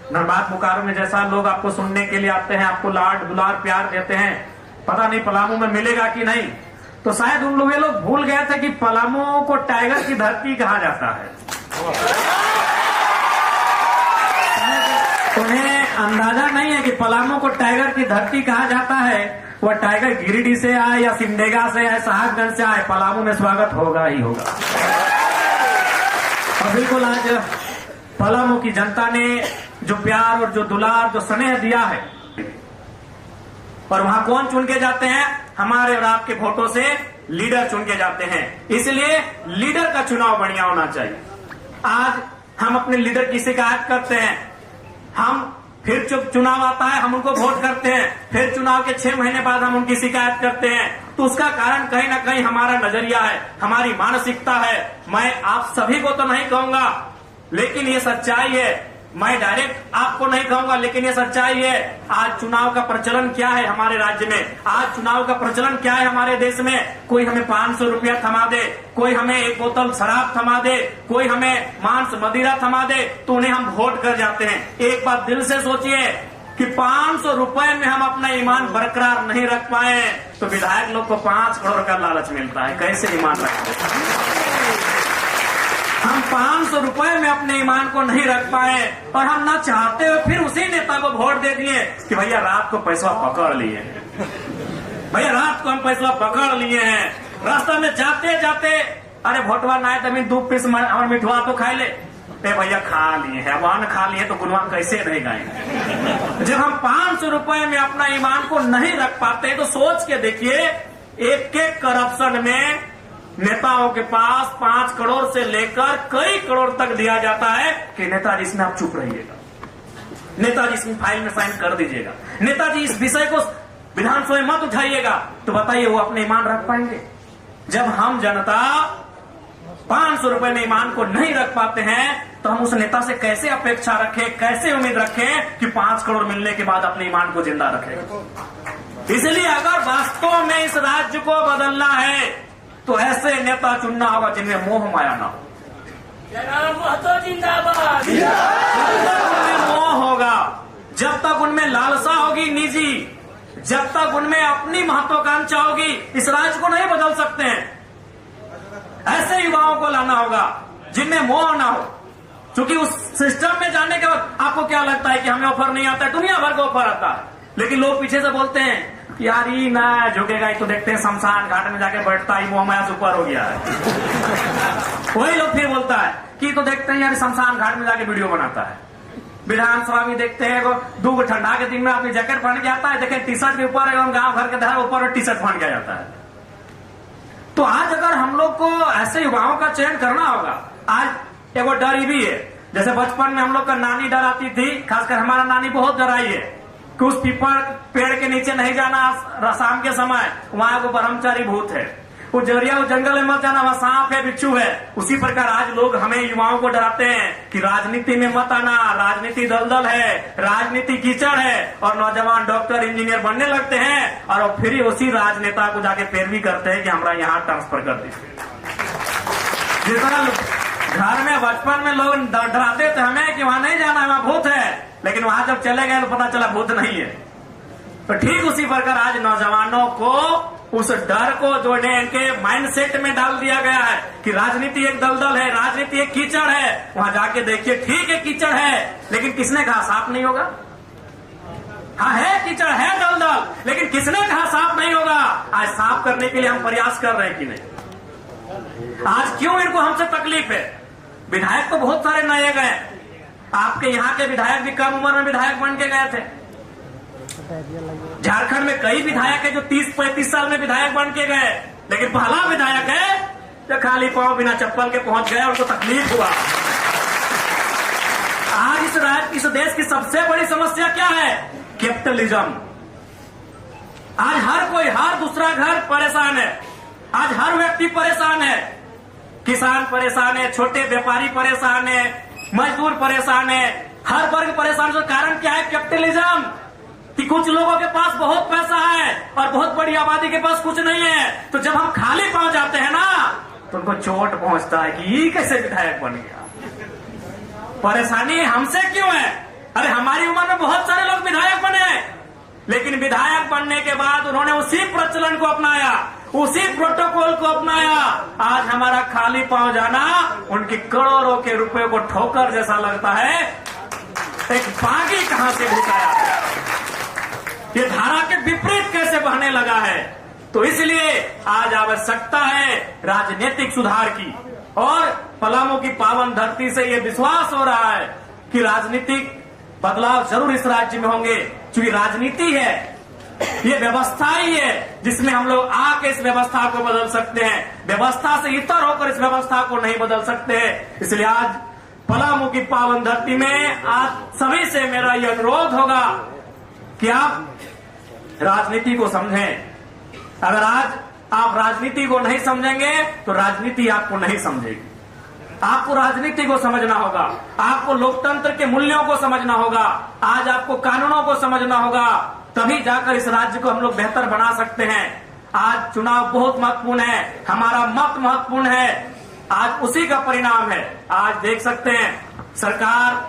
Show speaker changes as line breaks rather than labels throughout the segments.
धनबाद बोकारो में जैसा लोग आपको सुनने के लिए आते हैं, आपको लाड दुलार प्यार देते हैं, पता नहीं पलामू में मिलेगा कि नहीं। तो शायद उन लोग भूल गए थे कि पलामू को टाइगर की धरती कहा जाता है। उन्हें अंदाजा नहीं है कि पलामू को टाइगर की धरती कहा जाता है। वह टाइगर गिरिडीह से आए या सिमडेगा से आए, साहबगंज से आए, पलामू में स्वागत होगा ही होगा। और बिल्कुल आज पलामू की जनता ने जो प्यार और जो दुलार जो स्नेह दिया है, और वहां कौन चुन के जाते हैं? हमारे और आपके वोटों से लीडर चुन के जाते हैं। इसलिए लीडर का चुनाव बढ़िया होना चाहिए। आज हम अपने लीडर की शिकायत करते हैं, हम फिर चुनाव आता है, हम उनको वोट करते हैं, फिर चुनाव के 6 महीने बाद हम उनकी शिकायत करते हैं। तो उसका कारण कहीं ना कहीं हमारा नजरिया है, हमारी मानसिकता है। मैं आप सभी को तो नहीं कहूंगा, लेकिन ये सच्चाई है। मैं डायरेक्ट आपको नहीं कहूंगा, लेकिन ये सच्चाई है। आज चुनाव का प्रचलन क्या है हमारे राज्य में? आज चुनाव का प्रचलन क्या है हमारे देश में? कोई हमें 500 रुपया थमा दे, कोई हमें 1 बोतल शराब थमा दे, कोई हमें मांस मदिरा थमा दे, तो उन्हें हम वोट कर जाते हैं। एक बात दिल से सोचिए कि 500 रुपए में हम अपना ईमान बरकरार नहीं रख पाए, तो विधायक लोग को 5 करोड़ का लालच मिलता है। कैसे ईमान रखते? हम 500 रुपए में अपने ईमान को नहीं रख पाए, और हम ना चाहते हुए फिर उसी नेता को वोट दे दिए कि भैया रात को पैसा पकड़ लिए हैं, भैया रात को हम पैसा पकड़ लिए हैं। रास्ता में जाते जाते अरे वोटवा ना है तो 2 पीस और मिठवा तो खा ले, भैया खा लिए है, वान खा लिए तो गुनवा कैसे रह गए। जब हम 500 रुपए में अपना ईमान को नहीं रख पाते, तो सोच के देखिए, एक करप्शन में नेताओं के पास 5 करोड़ से लेकर कई करोड़ तक दिया जाता है कि नेताजी इसमें आप चुप रहिएगा, नेताजी इसमें फाइल में साइन कर दीजिएगा, नेताजी इस विषय को विधानसभा में मत उठाइएगा। तो बताइए वो अपने ईमान रख पाएंगे? जब हम जनता 500 रुपए में ईमान को नहीं रख पाते हैं, तो हम उस नेता से कैसे अपेक्षा रखें, कैसे उम्मीद रखें कि 5 करोड़ मिलने के बाद अपने ईमान को जिंदा रखें। इसलिए अगर वास्तव में इस राज्य को बदलना है, तो ऐसे नेता चुनना होगा जिनमें मोह माया ना हो। जिंदाबाद। जब तक उनमें मोह होगा, जब तक उनमें लालसा होगी निजी, जब तक उनमें अपनी महत्वाकांक्षा होगी, इस राज्य को नहीं बदल सकते हैं। ऐसे युवाओं को लाना होगा जिनमें मोह ना हो। क्योंकि उस सिस्टम में जाने के बाद आपको क्या लगता है कि हमें ऑफर नहीं आता है? दुनिया भर का ऑफर आता है, लेकिन लोग पीछे से बोलते हैं यार ये ना झुकेगा, तो देखते हैं शमशान घाट में जाके बैठता है, वो हमारा ऊपर हो गया है। वही लोग फिर बोलता है कि तो देखते हैं यार शमशान घाट में जाके वीडियो बनाता है। विधानसभा में देखते हैं 2 ठंडा के दिन में अपनी जैकेट पहन के आता है, देखें टी शर्ट के ऊपर एवं गांव घर के धर ऊपर टी शर्ट पहन के जाता है। तो आज अगर हम लोग को ऐसे युवाओं का चयन करना होगा, आज एगो डर भी है। जैसे बचपन में हम लोग का नानी डर आती थी, खासकर हमारा नानी बहुत डराई है कि उस पीपल पेड़ के नीचे नहीं जाना शाम के समय, वहां वो ब्रह्मचारी भूत है। वो जरिया वो जंगल में मत जाना, वहां सांप है, बिच्छू है। उसी प्रकार आज लोग हमें युवाओं को डराते हैं कि राजनीति में मत आना, राजनीति दलदल है, राजनीति कीचड़ है, और नौजवान डॉक्टर इंजीनियर बनने लगते हैं, और फिर उसी राजनेता को जाके पैरवी करते हैं कि हमारा यहाँ ट्रांसफर कर दीजिए। जिस तरह घर में बचपन में लोग डराते थे हमें कि वहां नहीं जाना है, वहां भूत है, लेकिन वहां जब चले गए तो पता चला भूत नहीं है। तो ठीक उसी प्रकार आज नौजवानों को उस डर को जोड़ने के माइंडसेट में डाल दिया गया है कि राजनीति एक दलदल है, राजनीति एक कीचड़ है। वहां जाके देखिए, ठीक है कीचड़ है, लेकिन किसने कहा साफ नहीं होगा? हाँ है कीचड़ है दलदल, लेकिन किसने कहा साफ नहीं होगा? आज साफ करने के लिए हम प्रयास कर रहे हैं कि नहीं? आज क्यों इनको हमसे तकलीफ है? विधायक तो बहुत सारे नए गए, आपके यहाँ के विधायक भी कम उम्र में विधायक बन के गए थे। झारखंड में कई विधायक है जो 30-35 साल में विधायक बन के गए, लेकिन पहला विधायक है जो खाली पांव बिना चप्पल के पहुंच गया, उनको तकलीफ हुआ। आज इस देश की सबसे बड़ी समस्या क्या है? कैपिटलिज्म। आज हर दूसरा घर परेशान है, आज हर व्यक्ति परेशान है, किसान परेशान है, छोटे व्यापारी परेशान है, मजदूर परेशान है, हर वर्ग परेशान है। कारण क्या है? कैपिटलिज्म। कि कुछ लोगों के पास बहुत पैसा है और बहुत बड़ी आबादी के पास कुछ नहीं है, तो जब हम खाली पांव जाते हैं ना, तो उनको चोट पहुंचता है कि ये कैसे विधायक बन गया। परेशानी हमसे क्यों है? अरे हमारी उम्र में बहुत सारे लोग विधायक बने हैं, लेकिन विधायक बनने के बाद उन्होंने उसी प्रचलन को अपनाया, उसी प्रोटोकॉल को अपनाया। आज हमारा खाली पांव जाना उनकी करोड़ों के रुपए को ठोकर जैसा लगता है। एक बागी कहां से घुसाया, ये धारा के विपरीत कैसे बहने लगा है। तो इसलिए आज आवश्यकता है राजनीतिक सुधार की, और पलामू की पावन धरती से ये विश्वास हो रहा है कि राजनीतिक बदलाव जरूर इस राज्य में होंगे। क्योंकि राजनीति है, ये व्यवस्था ही है जिसमें हम लोग आके इस व्यवस्था को बदल सकते हैं। व्यवस्था से इतर होकर इस व्यवस्था को नहीं बदल सकते हैं। इसलिए आज पलामू की पावन धरती में आज सभी से मेरा यह अनुरोध होगा कि आप राजनीति को समझें। अगर आज आप राजनीति को नहीं समझेंगे तो राजनीति आपको नहीं समझेगी। आपको राजनीति को समझना होगा, आपको लोकतंत्र के मूल्यों को समझना होगा, आज आपको कानूनों को समझना होगा, तभी जाकर इस राज्य को हम लोग बेहतर बना सकते हैं। आज चुनाव बहुत महत्वपूर्ण है, हमारा मत महत्वपूर्ण है, आज उसी का परिणाम है। आज देख सकते हैं सरकार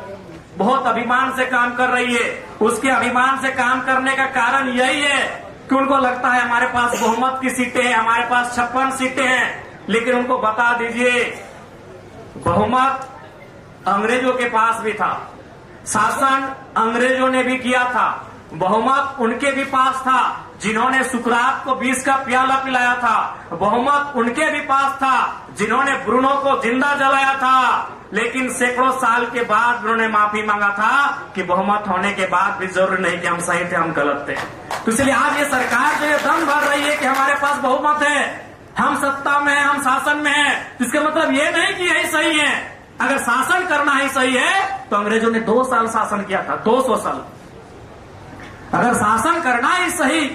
बहुत अभिमान से काम कर रही है। उसके अभिमान से काम करने का कारण यही है कि उनको लगता है हमारे पास बहुमत की सीटें हैं, हमारे पास 56 सीटें हैं। लेकिन उनको बता दीजिए, बहुमत अंग्रेजों के पास भी था, शासन अंग्रेजों ने भी किया था, बहुमत उनके भी पास था जिन्होंने सुकरात को 20 का प्याला पिलाया था, बहुमत उनके भी पास था जिन्होंने ब्रूनो को जिंदा जलाया था। लेकिन सैकड़ों साल के बाद उन्होंने माफी मांगा था कि बहुमत होने के बाद भी जरूरी नहीं कि हम सही थे, हम गलत थे। तो इसलिए आज ये सरकार जो ये दम भर रही है कि हमारे पास बहुमत है, हम सत्ता में हैं, हम शासन में हैं, इसका मतलब ये नहीं कि यही सही है। अगर शासन करना ही सही है तो अंग्रेजों ने 2 साल शासन किया था, 200 साल। अगर शासन करना ही सही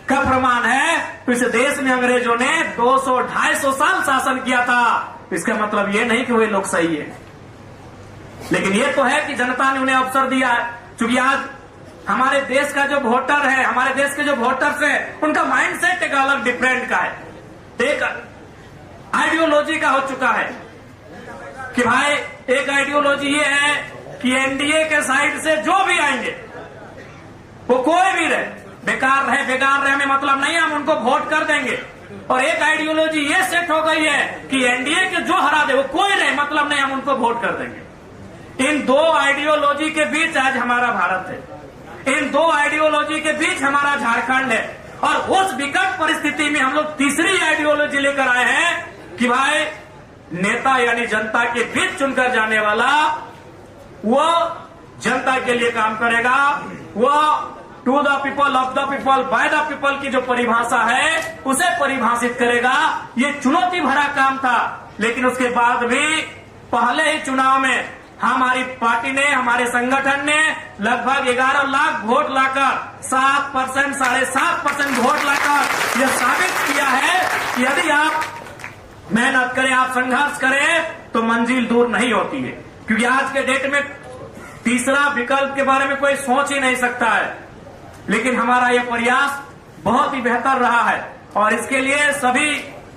का प्रमाण है तो इस देश में अंग्रेजों ने 200-250 साल शासन किया था। इसका मतलब ये नहीं कि वे लोग सही है, लेकिन ये तो है कि जनता ने उन्हें अवसर दिया है। क्योंकि आज हमारे देश का जो वोटर है, हमारे देश के जो वोटर्स है, उनका माइंडसेट एक अलग डिफरेंट का है, एक आइडियोलॉजी का हो चुका है कि भाई एक आइडियोलॉजी ये है कि एनडीए के साइड से जो भी आएंगे वो कोई भी रहे, बेकार रहे हमें मतलब नहीं, हम उनको वोट कर देंगे। और एक आइडियोलॉजी ये सेट हो गई है कि एनडीए के जो हरा दे वो कोई रहे, मतलब नहीं, हम उनको वोट कर देंगे। इन 2 आइडियोलॉजी के बीच आज हमारा भारत है, इन 2 आइडियोलॉजी के बीच हमारा झारखंड है। और उस विकट परिस्थिति में हम लोग तीसरी आइडियोलॉजी लेकर आए हैं कि भाई नेता यानी जनता के बीच चुनकर जाने वाला वो जनता के लिए काम करेगा, वो to the people, of the people, by the people की जो परिभाषा है उसे परिभाषित करेगा। ये चुनौती भरा काम था, लेकिन उसके बाद भी पहले ही चुनाव में हमारी पार्टी ने, हमारे संगठन ने लगभग 11 लाख वोट लाकर 7%, 7.5% वोट लाकर यह साबित किया है कि यदि आप मेहनत करें, आप संघर्ष करें तो मंजिल दूर नहीं होती है। क्योंकि आज के डेट में तीसरा विकल्प के बारे में कोई सोच ही नहीं सकता है, लेकिन हमारा यह प्रयास बहुत ही बेहतर रहा है। और इसके लिए सभी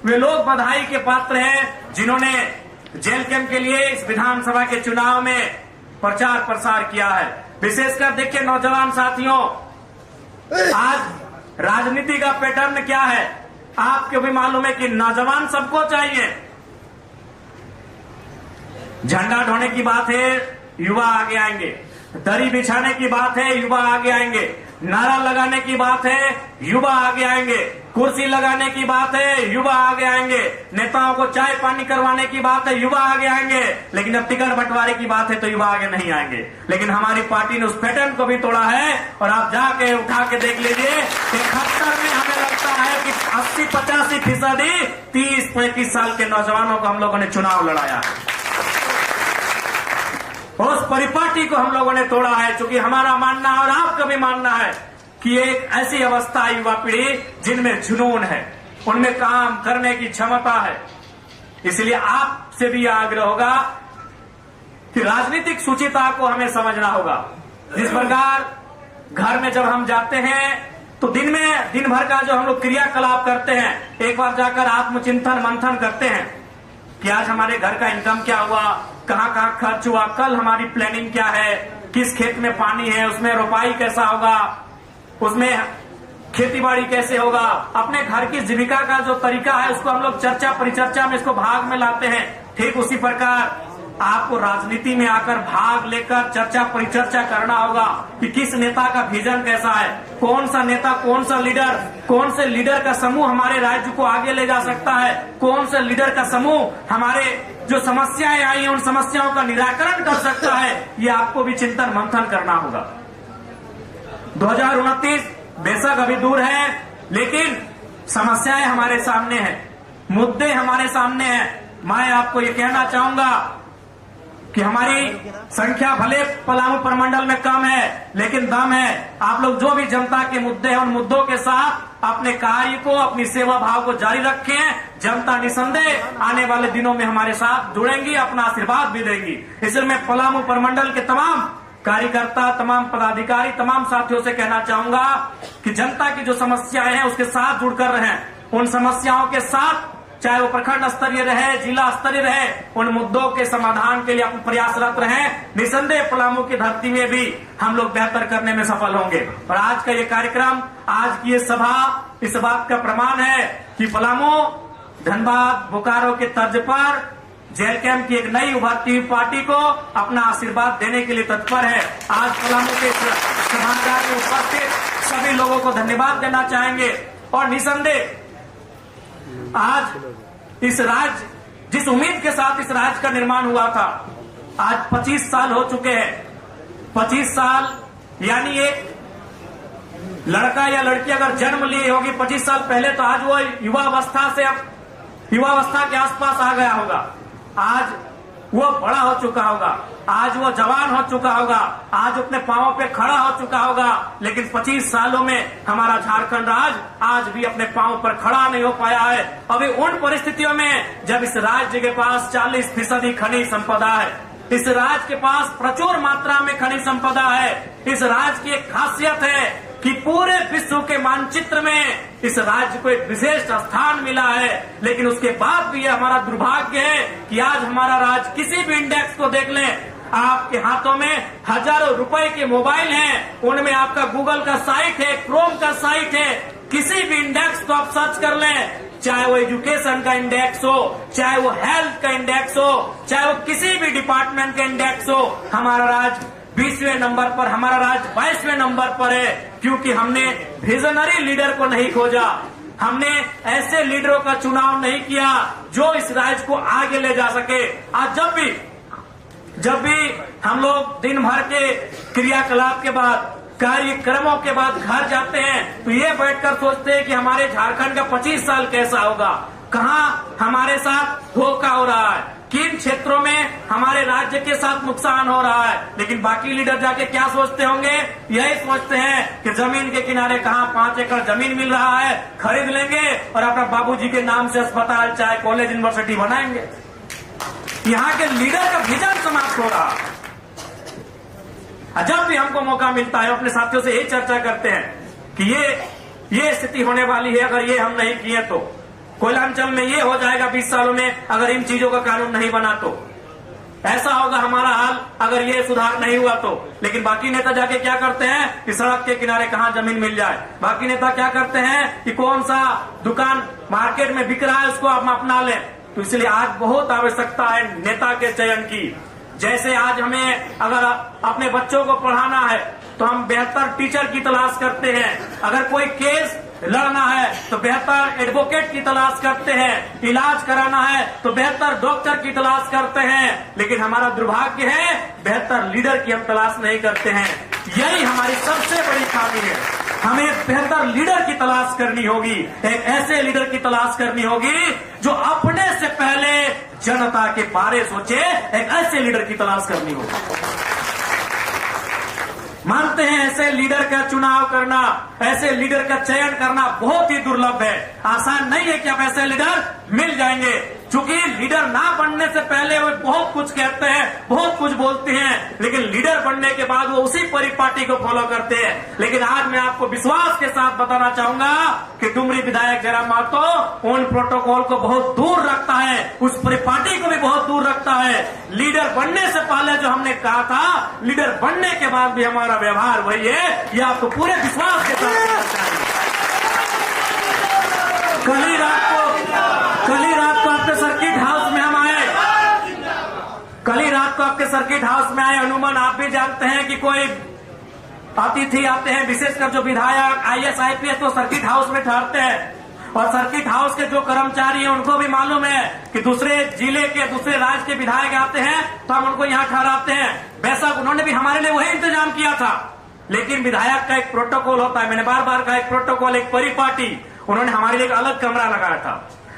वे लोग बधाई के पात्र हैं जिन्होंने जेल कैंप के लिए इस विधानसभा के चुनाव में प्रचार प्रसार किया है। विशेषकर देखिए नौजवान साथियों, आज राजनीति का पैटर्न क्या है आपको भी मालूम है कि नौजवान सबको चाहिए। झंडा ढोने की बात है, युवा आगे आएंगे, दरी बिछाने की बात है, युवा आगे आएंगे, नारा लगाने की बात है, युवा आगे आएंगे, कुर्सी लगाने की बात है, युवा आगे आएंगे, नेताओं को चाय पानी करवाने की बात है, युवा आगे आएंगे। लेकिन अब टिकट बंटवारे की बात है तो युवा आगे नहीं आएंगे। लेकिन हमारी पार्टी ने उस पैटर्न को भी तोड़ा है। और आप जाके उठा के देख लीजिए, 71 में हमें लगता है कि 80-85% 30-35 साल के नौजवानों को हम लोगों ने चुनाव लड़ाया है। उस परिपाटी को हम लोगों ने तोड़ा है, क्योंकि हमारा मानना है और आपका भी मानना है कि एक ऐसी अवस्था है युवा पीढ़ी जिनमें जुनून है, उनमें काम करने की क्षमता है। इसलिए आपसे भी आग्रह होगा कि राजनीतिक सुचिता को हमें समझना होगा। जिस प्रकार घर में जब हम जाते हैं तो दिन भर का जो हम लोग क्रियाकलाप करते हैं, एक बार जाकर आत्मचिंतन मंथन करते हैं कि आज हमारे घर का इनकम क्या हुआ, कहां खर्च हुआ, कल हमारी प्लानिंग क्या है, किस खेत में पानी है, उसमें रोपाई कैसा होगा, उसमें खेती बाड़ी कैसे होगा, अपने घर की जीविका का जो तरीका है उसको हम लोग चर्चा परिचर्चा में इसको भाग में लाते हैं। ठीक उसी प्रकार आपको राजनीति में आकर भाग लेकर चर्चा परिचर्चा करना होगा कि किस नेता का विजन कैसा है, कौन सा नेता, कौन सा लीडर, कौन से लीडर का समूह हमारे राज्य को आगे ले जा सकता है, कौन से लीडर का समूह हमारे जो समस्याएं आई हैं उन समस्याओं का निराकरण कर सकता है। ये आपको भी चिंतन मंथन करना होगा। 2029 बेशक अभी दूर है, लेकिन समस्याएं हमारे सामने हैं, मुद्दे हमारे सामने हैं। मैं आपको ये कहना चाहूंगा कि हमारी संख्या भले पलामू प्रमंडल में कम है, लेकिन दम है। आप लोग जो भी जनता के मुद्दे हैं उन मुद्दों के साथ अपने कार्य को, अपनी सेवा भाव को जारी रखें। जनता निसंदेह आने वाले दिनों में हमारे साथ जुड़ेंगी, अपना आशीर्वाद भी देंगी। इसलिए मैं पलामू प्रमंडल के तमाम कार्यकर्ता, तमाम पदाधिकारी, तमाम साथियों से कहना चाहूंगा कि जनता की जो समस्याएं हैं उसके साथ जुड़कर रहें। उन समस्याओं के साथ, चाहे वो प्रखंड स्तरीय रहे, जिला स्तरीय रहे, उन मुद्दों के समाधान के लिए अपन प्रयासरत रहें। निसंदेह पलामू की धरती में भी हम लोग बेहतर करने में सफल होंगे। और आज का ये कार्यक्रम, आज की ये सभा इस बात का प्रमाण है कि पलामू धनबाद, बोकारो के तर्ज पर जेल कैंप की एक नई उभरती हुई पार्टी को अपना आशीर्वाद देने के लिए तत्पर है। आज पलामू के सभागार में उपस्थित सभी लोगों को धन्यवाद देना चाहेंगे। और निसंदेह आज इस राज्य, जिस उम्मीद के साथ इस राज्य का निर्माण हुआ था, आज 25 साल हो चुके हैं। 25 साल यानी एक लड़का या लड़की अगर जन्म ली होगी 25 साल पहले, तो आज वो युवावस्था से अब युवावस्था के आसपास आ गया होगा। आज वो बड़ा हो चुका होगा, आज वो जवान हो चुका होगा, आज अपने पांवों पे खड़ा हो चुका होगा। लेकिन 25 सालों में हमारा झारखंड राज्य आज भी अपने पांवों पर खड़ा नहीं हो पाया है। अभी उन परिस्थितियों में जब इस राज्य के पास 40% खनिज संपदा है, इस राज्य के पास प्रचुर मात्रा में खनिज संपदा है। इस राज्य की एक खासियत है कि पूरे विश्व के मानचित्र में इस राज्य को एक विशेष स्थान मिला है। लेकिन उसके बाद भी ये हमारा दुर्भाग्य है कि आज हमारा राज्य, किसी भी इंडेक्स को देख लें, आपके हाथों में हजारों रुपए के मोबाइल हैं, उनमें आपका गूगल का साइट है, क्रोम का साइट है, किसी भी इंडेक्स को आप सर्च कर लें, चाहे वो एजुकेशन का इंडेक्स हो, चाहे वो हेल्थ का इंडेक्स हो, चाहे वो किसी भी डिपार्टमेंट का इंडेक्स हो, हमारा राज्य 20वें नंबर पर, हमारा राज्य 22वें नंबर पर है। क्योंकि हमने विजनरी लीडर को नहीं खोजा, हमने ऐसे लीडरों का चुनाव नहीं किया जो इस राज्य को आगे ले जा सके। आज जब भी हम लोग दिन भर के क्रियाकलाप के बाद, कार्यक्रमों के बाद घर जाते हैं, तो ये बैठकर सोचते हैं कि हमारे झारखंड का 25 साल कैसा होगा, कहाँ हमारे साथ धोखा हो रहा है, किन क्षेत्रों में हमारे राज्य के साथ नुकसान हो रहा है। लेकिन बाकी लीडर जाके क्या सोचते होंगे? यही सोचते हैं कि जमीन के किनारे कहाँ 5 एकड़ जमीन मिल रहा है, खरीद लेंगे और अपना बाबूजी के नाम से अस्पताल, चाहे कॉलेज, यूनिवर्सिटी बनाएंगे। यहाँ के लीडर का विजन समाप्त हो रहा। जब भी हमको मौका मिलता है अपने साथियों से यही चर्चा करते हैं कि ये स्थिति होने वाली है, अगर ये हम नहीं किए तो कोयलांचल में ये हो जाएगा 20 सालों में, अगर इन चीजों का कानून नहीं बना तो ऐसा होगा हमारा हाल, अगर ये सुधार नहीं हुआ तो। लेकिन बाकी नेता जाके क्या करते हैं कि सड़क के किनारे कहाँ जमीन मिल जाए, बाकी नेता क्या करते हैं कि कौन सा दुकान मार्केट में बिक रहा है उसको हम अपना लें। तो इसलिए आज बहुत आवश्यकता है नेता के चयन की। जैसे आज हमें अगर अपने बच्चों को पढ़ाना है तो हम बेहतर टीचर की तलाश करते हैं, अगर कोई केस लड़ना है तो बेहतर एडवोकेट की तलाश करते हैं, इलाज कराना है तो बेहतर डॉक्टर की तलाश करते हैं। लेकिन हमारा दुर्भाग्य है बेहतर लीडर की हम तलाश नहीं करते हैं। यही हमारी सबसे बड़ी खामी है। हमें बेहतर लीडर की तलाश करनी होगी, एक ऐसे लीडर की तलाश करनी होगी जो अपने से पहले जनता के बारे सोचे, एक ऐसे लीडर की तलाश करनी होगी। मानते हैं ऐसे लीडर का चुनाव करना, ऐसे लीडर का चयन करना बहुत ही दुर्लभ है, आसान नहीं है कि अब ऐसे लीडर मिल जाएंगे। चूंकि लीडर ना बनने से पहले वो बहुत कुछ कहते हैं, बहुत कुछ बोलते हैं, लेकिन लीडर बनने के बाद वो उसी परिपाटी को फॉलो करते हैं। लेकिन आज मैं आपको विश्वास के साथ बताना चाहूंगा कि डुमरी विधायक जयराम महतो उन प्रोटोकॉल को बहुत दूर रखता है, उस परिपाटी को भी बहुत दूर रखता है। लीडर बनने से पहले जो हमने कहा था, लीडर बनने के बाद भी हमारा व्यवहार वही है। यह आपको पूरे विश्वास के साथ कहना चाहिए। कल ही रात को आपके सर्किट हाउस में हम आए, कल ही रात को आपके सर्किट हाउस में आए। अनुमान आप भी जानते हैं कि कोई अतिथि आते हैं, विशेषकर जो विधायक IAS IPS तो सर्किट हाउस में ठहरते हैं। और सर्किट हाउस के जो कर्मचारी हैं उनको भी मालूम है कि दूसरे जिले के, दूसरे राज्य के विधायक आते हैं तो हम उनको यहाँ ठहराते हैं। बेशक उन्होंने भी हमारे लिए वही इंतजाम किया था, लेकिन विधायक का एक प्रोटोकॉल होता है। मैंने बार बार कहा, एक प्रोटोकॉल, एक परिपाटी। उन्होंने हमारे लिए एक अलग कमरा लगाया था,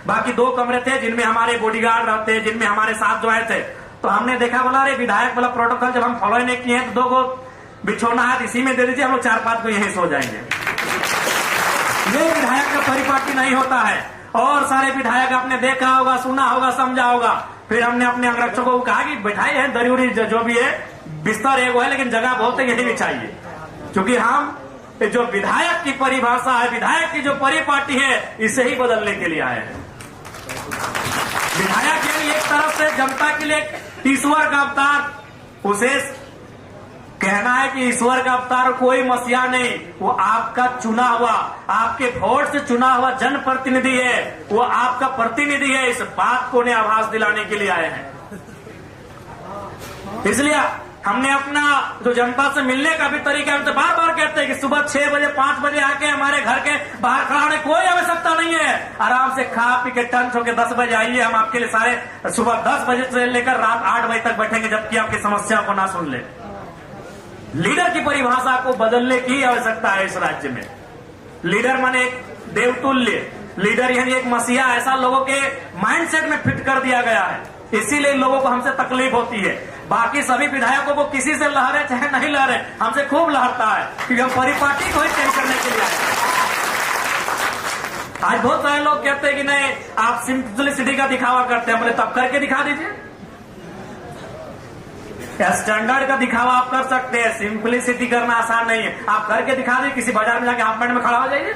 बाकी 2 कमरे थे जिनमें हमारे बॉडीगार्ड रहते, जिनमें हमारे साथ जो आए थे। तो हमने देखा, बोला अरे विधायक वाला प्रोटोकॉल जब हम फॉलो नहीं किए हैं तो 2 को बिछोना है इसी में दे दीजिए, हम लोग 4-5 को यहीं सो जाएंगे। ये विधायक का परिपाटी नहीं होता है। और सारे विधायक आपने देखा होगा, सुना होगा, समझा होगा। फिर हमने अपने अंगरक्षकों को कहा कि बैठाई है, दरूरी जो भी है, बिस्तर एक है लेकिन जगह बहुत है, यही भी चाहिए। क्योंकि हम जो विधायक की परिभाषा है, विधायक की जो परिपाटी है, इसे ही बदलने के लिए आए हैं। विधायक यानी एक तरफ से जनता के लिए ईश्वर का अवतार। उसे कहना है कि ईश्वर का अवतार कोई मसीहा नहीं, वो आपका चुना हुआ, आपके वोट से चुना हुआ जनप्रतिनिधि है, वो आपका प्रतिनिधि है। इस बात को उन्हें आभास दिलाने के लिए आए हैं। इसलिए हमने अपना जो जनता से मिलने का भी तरीका, हम तो बार बार कहते हैं कि सुबह 6 बजे 5 बजे आके हमारे घर के बाहर खड़ा होने कोई आवश्यकता नहीं है। आराम से खा पी के टंच होकर 10 बजे आइए, हम आपके लिए सारे सुबह 10 बजे से लेकर रात 8 बजे तक बैठेंगे, जबकि आपकी समस्या को ना सुन ले। लीडर की परिभाषा को बदलने की आवश्यकता है इस राज्य में। लीडर माने एक देवतुल्य, लीडर यानी एक मसीहा, ऐसा लोगों के माइंडसेट में फिट कर दिया गया है। इसीलिए लोगों को हमसे तकलीफ होती है। बाकी सभी विधायकों को किसी से लहरे चाहे नहीं लहरे, हमसे खूब लहरता है, क्योंकि हम परिपाटी को ही चेंज करने के लिए आए। आज बहुत सारे लोग कहते हैं कि नहीं आप सिंप्लिसिटी का दिखावा करते हैं। बोले तब करके दिखा दीजिए। स्टैंडर्ड का दिखावा आप कर सकते हैं, सिंप्लिसिटी करना आसान नहीं है। आप करके दिखा दीजिए, किसी बाजार में जाके हाफ पैंट में खड़ा हो जाइए,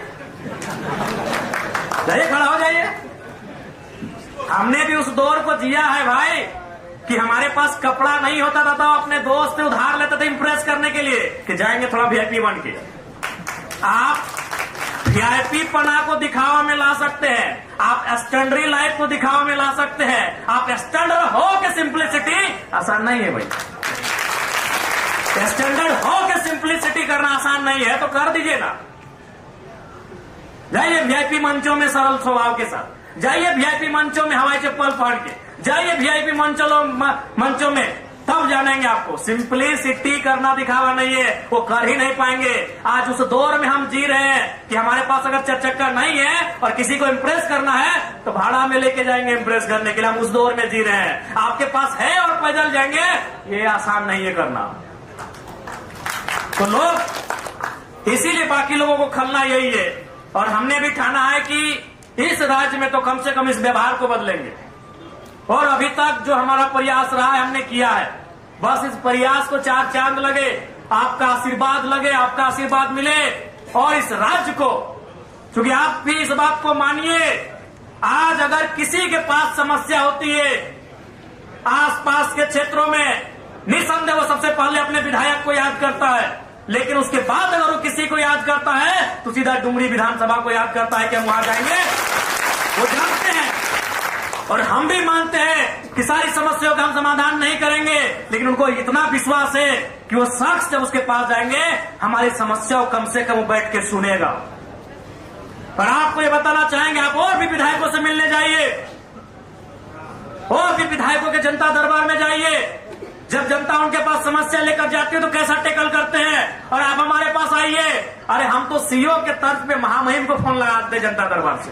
खड़ा हो जाइए। हमने भी उस दौर को जिया है भाई, कि हमारे पास कपड़ा नहीं होता था तो अपने दोस्त से उधार लेते थे इंप्रेस करने के लिए कि जाएंगे थोड़ा VIP बन के। आप VIP पना को दिखावा में ला सकते हैं, आप स्टैंडर्ड लाइफ को दिखावा में ला सकते हैं। आप स्टैंडर्ड हो के सिंप्लिसिटी आसान नहीं है भाई। स्टैंडर्ड हो के सिंप्लिसिटी करना आसान नहीं है, तो कर दीजिए ना। जाइए VIP मंचों में सरल स्वभाव के साथ, जाइए VIP मंचों में हवाई चप्पल पहन के, जाइए VIP मंचों में, तब जानेंगे आपको सिंप्लिसिटी करना दिखावा नहीं है, वो कर ही नहीं पाएंगे। आज उस दौर में हम जी रहे हैं कि हमारे पास अगर 4 चक्का नहीं है और किसी को इम्प्रेस करना है तो भाड़ा में लेके जाएंगे इम्प्रेस करने के लिए। हम उस दौर में जी रहे हैं। आपके पास है और पैदल जाएंगे, ये आसान नहीं है करना। तो लोग इसीलिए बाकी लोगों को खलना यही है। और हमने भी ठाना है कि इस राज्य में तो कम से कम इस व्यवहार को बदलेंगे। और अभी तक जो हमारा प्रयास रहा है हमने किया है, बस इस प्रयास को 4 चांद लगे, आपका आशीर्वाद लगे, आपका आशीर्वाद मिले। और इस राज्य को, क्योंकि आप भी इस बात को मानिए, आज अगर किसी के पास समस्या होती है आसपास के क्षेत्रों में, निसंदेह वो सबसे पहले अपने विधायक को याद करता है। लेकिन उसके बाद अगर वो किसी को याद करता है तो सीधा डुमरी विधानसभा को याद करता है कि हम वहां जाएंगे। वो जानते हैं और हम भी मानते हैं कि सारी समस्याओं का हम समाधान नहीं करेंगे, लेकिन उनको इतना विश्वास है कि वो शख्स जब उसके पास जाएंगे हमारी समस्याओं कम से कम बैठ के सुनेगा। पर आपको ये बताना चाहेंगे, आप और भी विधायकों से मिलने जाइए, और भी विधायकों के जनता दरबार में जाइए। जब जनता उनके पास समस्या लेकर जाती है तो कैसा टेकल करते हैं। और आप हमारे पास आइए, अरे हम तो सीओ के तर्ज पे महामहिम को फोन लगाते हैं जनता दरबार से।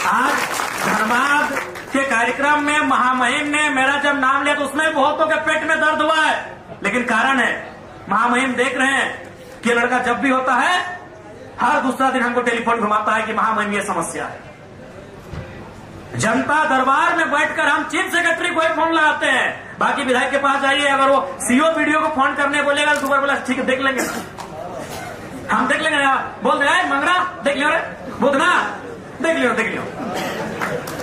आज धनबाद के कार्यक्रम में महामहिम ने मेरा जब नाम लिया तो उसमें बहुतों के पेट में दर्द हुआ है, लेकिन कारण है महामहिम देख रहे हैं कि लड़का जब भी होता है हर दूसरा दिन हमको टेलीफोन घुमाता है कि महामहिम ये समस्या है। जनता दरबार में बैठकर हम चीफ सेक्रेटरी को ही फोन लगाते हैं, बाकी विधायक के पास जाइए, अगर वो सीओ वीडियो को फोन करने बोलेगा तो बोला ठीक है देख लेंगे, हम देख लेंगे, बोल रहे मंगरा देख लियो, बुधना देख लियो।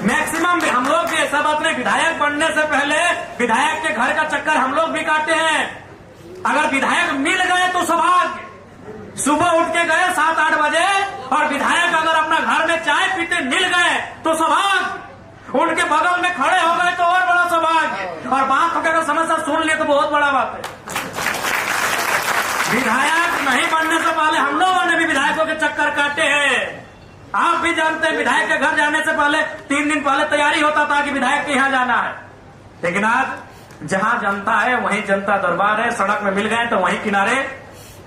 मैक्सिमम भी हम लोग भी ऐसा बात नहीं, विधायक बनने से पहले विधायक के घर का चक्कर हम लोग भी काटे हैं। अगर विधायक मिल गए तो सौभाग्य, सुबह उठ के गए 7-8 बजे और विधायक अगर अपना घर में चाय पीते मिल गए तो सौभाग्य, उनके बगल में खड़े हो गए तो और बड़ा सौभाग्य, और बात होकर अगर समस्या सुन लिए तो बहुत बड़ा बात है। विधायक नहीं बनने से पहले हम लोगों ने भी विधायकों के चक्कर काटे हैं। आप भी जानते हैं विधायक के घर जाने से पहले 3 दिन पहले तैयारी होता था कि विधायक के यहां जाना है, लेकिन आज जहां जनता है वहीं जनता दरबार है। सड़क में मिल गए तो वहीं किनारे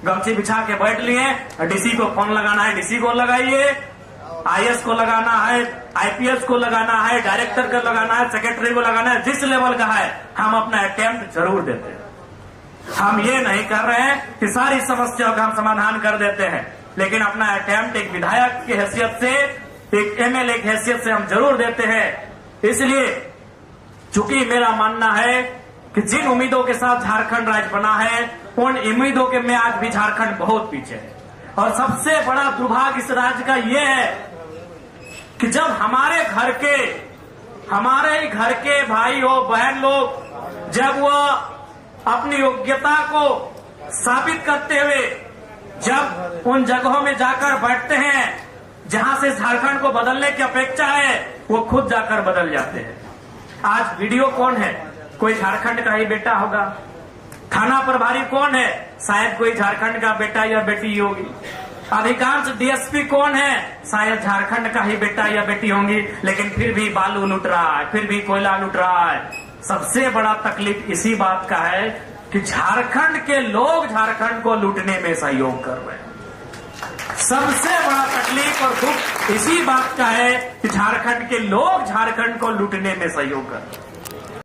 गमछी बिछा के बैठ लिए। डीसी को फोन लगाना है डीसी को लगाइए, आईएएस को लगाना है, आईपीएस को लगाना है, डायरेक्टर को लगाना है, सेक्रेटरी को लगाना है, जिस लेवल का है हम अपना अटेम्प्ट जरूर देते हैं। हम ये नहीं कर रहे हैं कि सारी समस्याओं का हम समाधान कर देते हैं, लेकिन अपना अटेम्प्ट एक विधायक की हैसियत से, एक एमएलए की हैसियत से हम जरूर देते हैं। इसलिए चूंकि मेरा मानना है कि जिन उम्मीदों के साथ झारखंड राज्य बना है उन उम्मीदों के में आज भी झारखंड बहुत पीछे है। और सबसे बड़ा दुर्भाग्य इस राज्य का यह है कि जब हमारे घर के भाई हो बहन लोग जब वो अपनी योग्यता को साबित करते हुए जब उन जगहों में जाकर बैठते हैं जहां से झारखंड को बदलने की अपेक्षा है, वो खुद जाकर बदल जाते हैं। आज वीडियो कौन है? कोई झारखंड का ही बेटा होगा। थाना प्रभारी कौन है? शायद कोई झारखंड का बेटा या बेटी होगी। अधिकांश डीएसपी कौन है? शायद झारखंड का ही बेटा या बेटी होंगी, लेकिन फिर भी बालू लूट रहा है, फिर भी कोयला लूट रहा है। सबसे बड़ा तकलीफ इसी बात का है कि झारखंड के लोग झारखंड को लूटने में सहयोग कर रहे हैं। सबसे बड़ा तकलीफ और दुख इसी बात का है कि झारखंड के लोग झारखंड को लूटने में सहयोग कर रहे हैं।